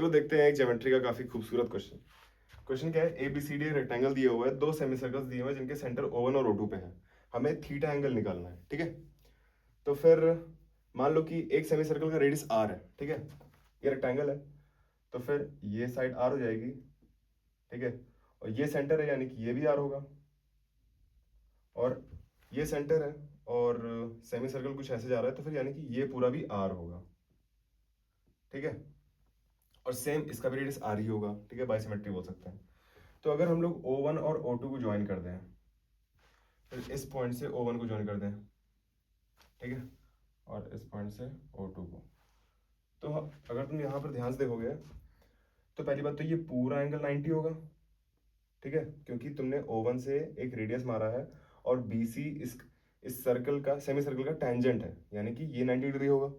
चलो देखते हैं एक ज्योमेट्री का काफी खूबसूरत क्वेश्चन। क्वेश्चन क्या है, ABCD रेक्टेंगल दिया हुआ है, दो सेमी सर्कल्स दिए हुए हैं जिनके सेंटर O1 और O2 पे है। हमें थीटा एंगल निकालना है, ठीक है। तो फिर मान लो कि एक सेमी सर्कल का रेडियस R है, ठीक है, ये रेक्टेंगल है, तो फिर ये साइड R हो जाएगी, ठीक है, और ये सेंटर है यानी कि ये भी R होगा, और ये सेंटर है और सेमी सर्कल कुछ ऐसे जा रहा है, तो फिर यानी कि ये पूरा भी R होगा, ठीक है, और सेम इसका भी रेडियस R ही होगा, ठीक है, बाइसिमेट्री बोल सकते हैं। तो अगर हम लोग O1 और O2 को ज्वाइन कर दें, फिर इस पॉइंट से O1 को ज्वाइन कर दें, ठीक है, और इस पॉइंट से O2 को, तो अगर तुम यहाँ पर ध्यान से देखोगे तो पहली बात तो ये पूरा एंगल 90 होगा, ठीक है, क्योंकि तुमने O1 से एक रेडियस मारा है और BC इस सर्कल का, सेमी सर्कल का टेंजेंट है, यानी कि ये 90 डिग्री होगा,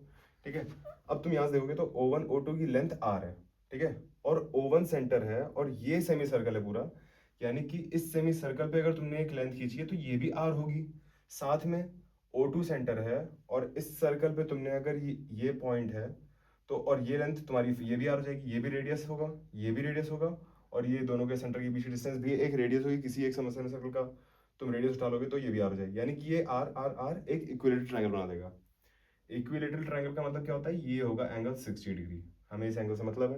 ठीक है। अब तुम यहाँ से देखोगे तो O1 O2 की लेंथ R है, ठीक है, और O1 सेंटर है और ये सेमी सर्कल है पूरा, यानी कि इस सेमी सर्कल पे अगर तुमने एक लेंथ खींची है तो ये भी R होगी। साथ में O2 सेंटर है और इस सर्कल पे तुमने अगर ये पॉइंट है तो, और ये लेंथ तुम्हारी ये भी R हो जाएगी, ये भी रेडियस होगा, ये भी रेडियस होगा, और ये दोनों के सेंटर के बीच की डिस्टेंस भी एक रेडियस होगी, किसी एक सेमी सर्कल का तुम रेडियस उठा लोगे तो ये भी R हो जाएगी, यानी कि ये R R R एक इक्विलेटरल ट्रायंगल बना देगा। इक्विलेटरल ट्रायंगल का मतलब क्या होता है, ये होगा एंगल 60 डिग्री, हमें इस एंगल से मतलब है।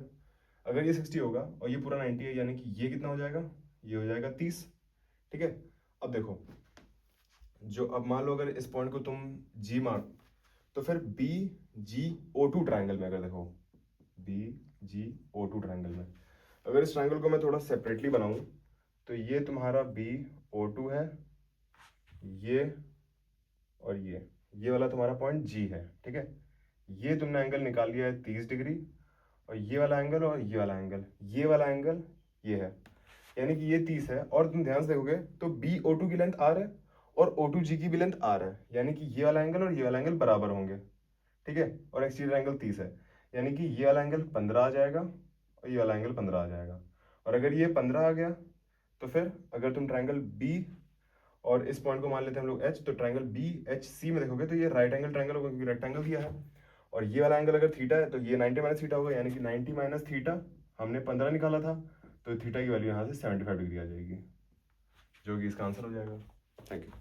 अगर ये 60 होगा और ये पूरा 90 है, यानी कि ये कितना हो जाएगा, ये हो जाएगा 30, ठीक है। अब देखो, जो अब मान लो अगर इस पॉइंट को तुम G मान, तो फिर BGO2 ट्रायंगल में अगर देखो, BGO2 ट्रायंगल में अगर इस ट्रायंगल को मैं थोड़ा सेपरेटली बनाऊं, तो ये तुम्हारा BO2 है, ये और ये वाला तुम्हारा पॉइंट G है, ठीक है। ये तुमने एंगल निकाल लिया है 30 डिग्री, और ये वाला एंगल और ये वाला एंगल, ये वाला एंगल ये है, यानी कि ये 30 है। और तुम ध्यान से देखोगे तो BO2 की लेंथ R है और O2G की भी लेंथ R है, यानी कि ये वाला एंगल और ये वाला एंगल बराबर होंगे, ठीक है, और एक्सटीरियर एंगल 30 है, यानी कि ये वाला एंगल 15 आ जाएगा और ये वाला एंगल 15 आ जाएगा। और अगर ये 15 आ गया तो फिर अगर तुम ट्रायंगल B और इस पॉइंट को मान लेते हैं हम लोग H, तो ट्रायंगल BHC में देखोगे तो ये राइट एंगल ट्रायंगल होगा, क्योंकि रेक्टेंगल दिया है, और ये वाला एंगल अगर थीटा है तो ये 90 माइनस थीटा होगा, यानी कि 90 माइनस थीटा, हमने 15 निकाला था, तो थीटा की वैल्यू यहाँ से 75 डिग्री आ जाएगी, जो कि इसका आंसर हो जाएगा। Thank you.